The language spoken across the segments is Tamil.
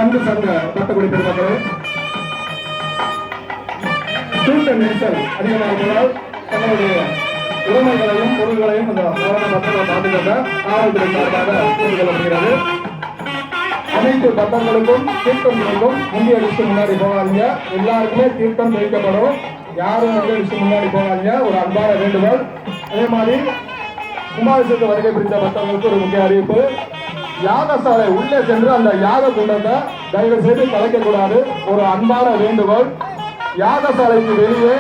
அன்பு சங்க பட்டப்படி பெருமக்களே, கூட்ட நெரிசல் அதிகமாக இருப்பதால் தங்களுடைய உடைமைகளையும் பொருள்களையும் இந்த பத்திரம் பாதுகாக்க காவல்துறை சார்பாக கூறிக்கொள்ளப்படுகிறது. அனைத்து பட்டங்களுக்கும் தீர்த்தங்களுக்கும் முந்தைய லிஸ்ட் முன்னாடி போகாதீங்க. எல்லாருக்குமே தீர்த்தம் தெரிவிக்கப்படும். யாரும் முந்தைய லிஸ்ட் முன்னாடி போகாதீங்க. ஒரு அன்பான வேண்டுகோள். அதே மாதிரி கும்பாபிஷேக வருகை புரிந்த பக்தர்களுக்கு ஒரு முக்கிய அறிவிப்பு. யாகசாலை உள்ளே சென்று அந்த யாக குண்டத்தை தயவு செய்து கலைக்கக்கூடாது. ஒரு அன்பான வேண்டுகோள். யாகசாலைக்கு வெளியே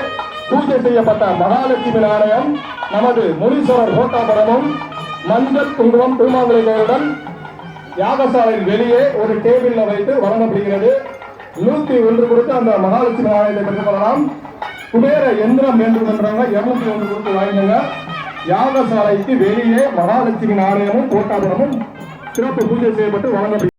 பூஜை செய்யப்பட்ட மகாலட்சுமி நாணயம், நமது முனீஸ்வரர் கோட்டாபுரமும் மஞ்சள் குங்குமம் திருமாங்கலைகளுடன் யாகசாலையில் வெளியே ஒரு டேபிள்ல வைத்து வழங்கப்படுகிறது. 101 கொடுத்து அந்த மகாலட்சுமி நாணயத்தை பெற்றுக் கொள்ளலாம். குபேர எந்திரம் வேண்டும் என்றவங்க 201 கொடுத்து வாங்கிங்க. யாகசாலைக்கு வெளியே மகாலட்சுமி நாணயமும் கோட்டாபுரமும் சிறப்பு பூஜை செய்யப்பட்டு வழங்கப்படுகிறது.